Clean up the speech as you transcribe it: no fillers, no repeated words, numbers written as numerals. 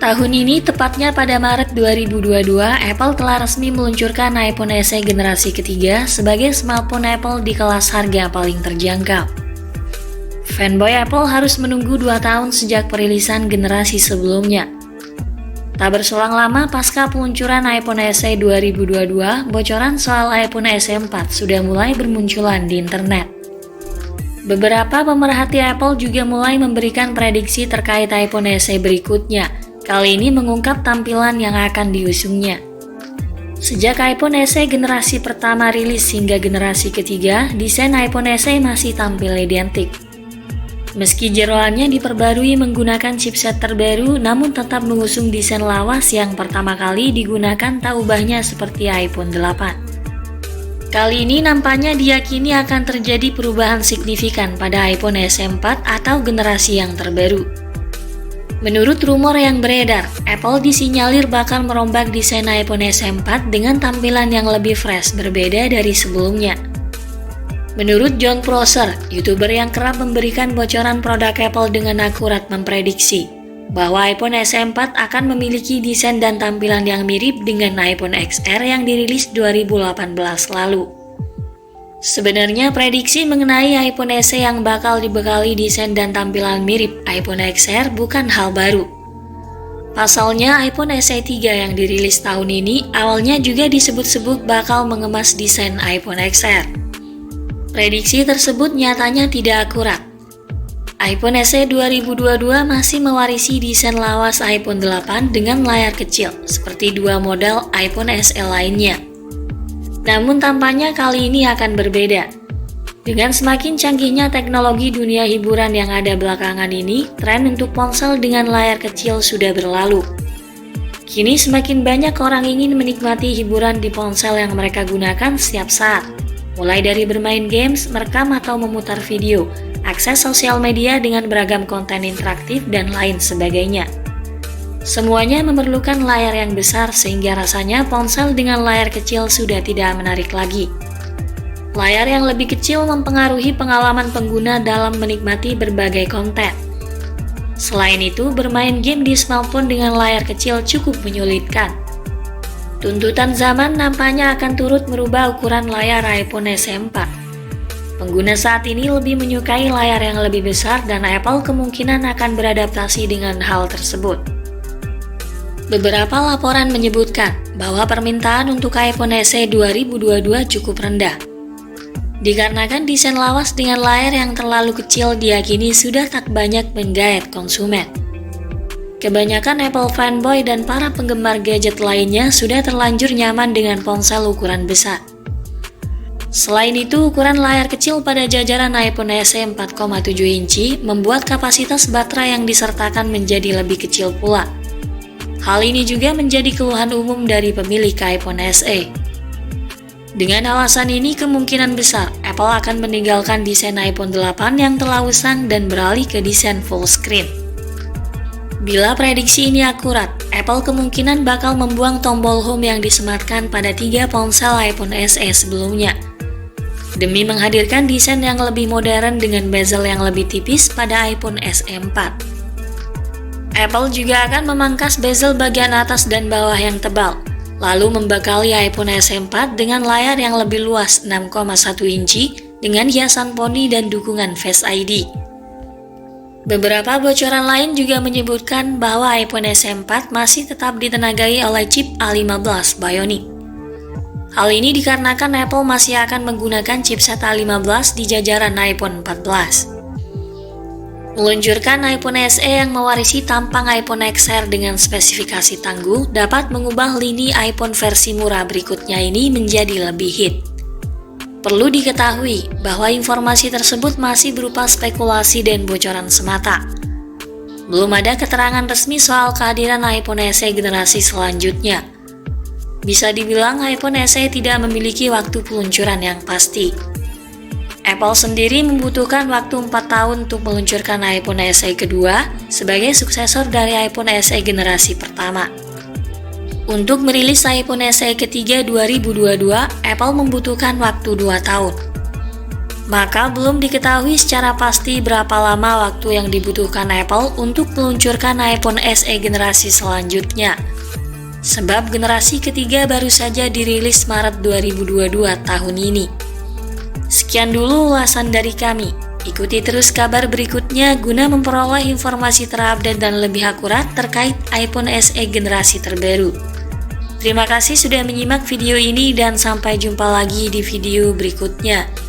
Tahun ini, tepatnya pada Maret 2022, Apple telah resmi meluncurkan iPhone SE generasi ketiga sebagai smartphone Apple di kelas harga paling terjangkau. Fanboy Apple harus menunggu 2 tahun sejak perilisan generasi sebelumnya. Tak berselang lama pasca peluncuran iPhone SE 2022, bocoran soal iPhone SE 4 sudah mulai bermunculan di internet. Beberapa pemerhati Apple juga mulai memberikan prediksi terkait iPhone SE berikutnya. Kali ini mengungkap tampilan yang akan diusungnya. Sejak iPhone SE generasi pertama rilis hingga generasi ketiga, desain iPhone SE masih tampil identik. Meski jeroannya diperbarui menggunakan chipset terbaru, namun tetap mengusung desain lawas yang pertama kali digunakan tak ubahnya seperti iPhone 8. Kali ini nampaknya diyakini akan terjadi perubahan signifikan pada iPhone SE 4 atau generasi yang terbaru. Menurut rumor yang beredar, Apple disinyalir bakal merombak desain iPhone SE 4 dengan tampilan yang lebih fresh berbeda dari sebelumnya. Menurut John Prosser, YouTuber yang kerap memberikan bocoran produk Apple dengan akurat memprediksi bahwa iPhone SE 4 akan memiliki desain dan tampilan yang mirip dengan iPhone XR yang dirilis 2018 lalu. Sebenarnya prediksi mengenai iPhone SE yang bakal dibekali desain dan tampilan mirip iPhone XR bukan hal baru. Pasalnya iPhone SE 3 yang dirilis tahun ini awalnya juga disebut-sebut bakal mengemas desain iPhone XR. Prediksi tersebut nyatanya tidak akurat. iPhone SE 2022 masih mewarisi desain lawas iPhone 8 dengan layar kecil, seperti dua model iPhone SE lainnya. Namun tampaknya kali ini akan berbeda. Dengan semakin canggihnya teknologi dunia hiburan yang ada belakangan ini, tren untuk ponsel dengan layar kecil sudah berlalu. Kini semakin banyak orang ingin menikmati hiburan di ponsel yang mereka gunakan setiap saat. Mulai dari bermain games, merekam atau memutar video, akses sosial media dengan beragam konten interaktif, dan lain sebagainya. Semuanya memerlukan layar yang besar sehingga rasanya ponsel dengan layar kecil sudah tidak menarik lagi. Layar yang lebih kecil mempengaruhi pengalaman pengguna dalam menikmati berbagai konten. Selain itu, bermain game di smartphone dengan layar kecil cukup menyulitkan. Tuntutan zaman nampaknya akan turut merubah ukuran layar iPhone SE 4. Pengguna saat ini lebih menyukai layar yang lebih besar dan Apple kemungkinan akan beradaptasi dengan hal tersebut. Beberapa laporan menyebutkan bahwa permintaan untuk iPhone SE 2022 cukup rendah. Dikarenakan desain lawas dengan layar yang terlalu kecil diyakini sudah tak banyak menggait konsumen. Kebanyakan Apple fanboy dan para penggemar gadget lainnya sudah terlanjur nyaman dengan ponsel ukuran besar. Selain itu, ukuran layar kecil pada jajaran iPhone SE 4,7 inci membuat kapasitas baterai yang disertakan menjadi lebih kecil pula. Hal ini juga menjadi keluhan umum dari pemilik iPhone SE. Dengan alasan ini, kemungkinan besar Apple akan meninggalkan desain iPhone 8 yang telah usang dan beralih ke desain full screen. Bila prediksi ini akurat, Apple kemungkinan bakal membuang tombol home yang disematkan pada 3 ponsel iPhone SE sebelumnya, demi menghadirkan desain yang lebih modern dengan bezel yang lebih tipis pada iPhone SE 4. Apple juga akan memangkas bezel bagian atas dan bawah yang tebal, lalu membekali iPhone SE 4 dengan layar yang lebih luas 6,1 inci dengan hiasan poni dan dukungan Face ID. Beberapa bocoran lain juga menyebutkan bahwa iPhone SE 4 masih tetap ditenagai oleh chip A15 Bionic. Hal ini dikarenakan Apple masih akan menggunakan chipset A15 di jajaran iPhone 14. Meluncurkan iPhone SE yang mewarisi tampang iPhone XR dengan spesifikasi tangguh dapat mengubah lini iPhone versi murah berikutnya ini menjadi lebih hit. Perlu diketahui bahwa informasi tersebut masih berupa spekulasi dan bocoran semata. Belum ada keterangan resmi soal kehadiran iPhone SE generasi selanjutnya. Bisa dibilang iPhone SE tidak memiliki waktu peluncuran yang pasti. Apple sendiri membutuhkan waktu 4 tahun untuk meluncurkan iPhone SE kedua sebagai suksesor dari iPhone SE generasi pertama. Untuk merilis iPhone SE ketiga 2022, Apple membutuhkan waktu 2 tahun. Maka belum diketahui secara pasti berapa lama waktu yang dibutuhkan Apple untuk meluncurkan iPhone SE generasi selanjutnya. Sebab generasi ketiga baru saja dirilis Maret 2022 tahun ini. Sekian dulu ulasan dari kami. Ikuti terus kabar berikutnya guna memperoleh informasi terupdate dan lebih akurat terkait iPhone SE generasi terbaru. Terima kasih sudah menyimak video ini dan sampai jumpa lagi di video berikutnya.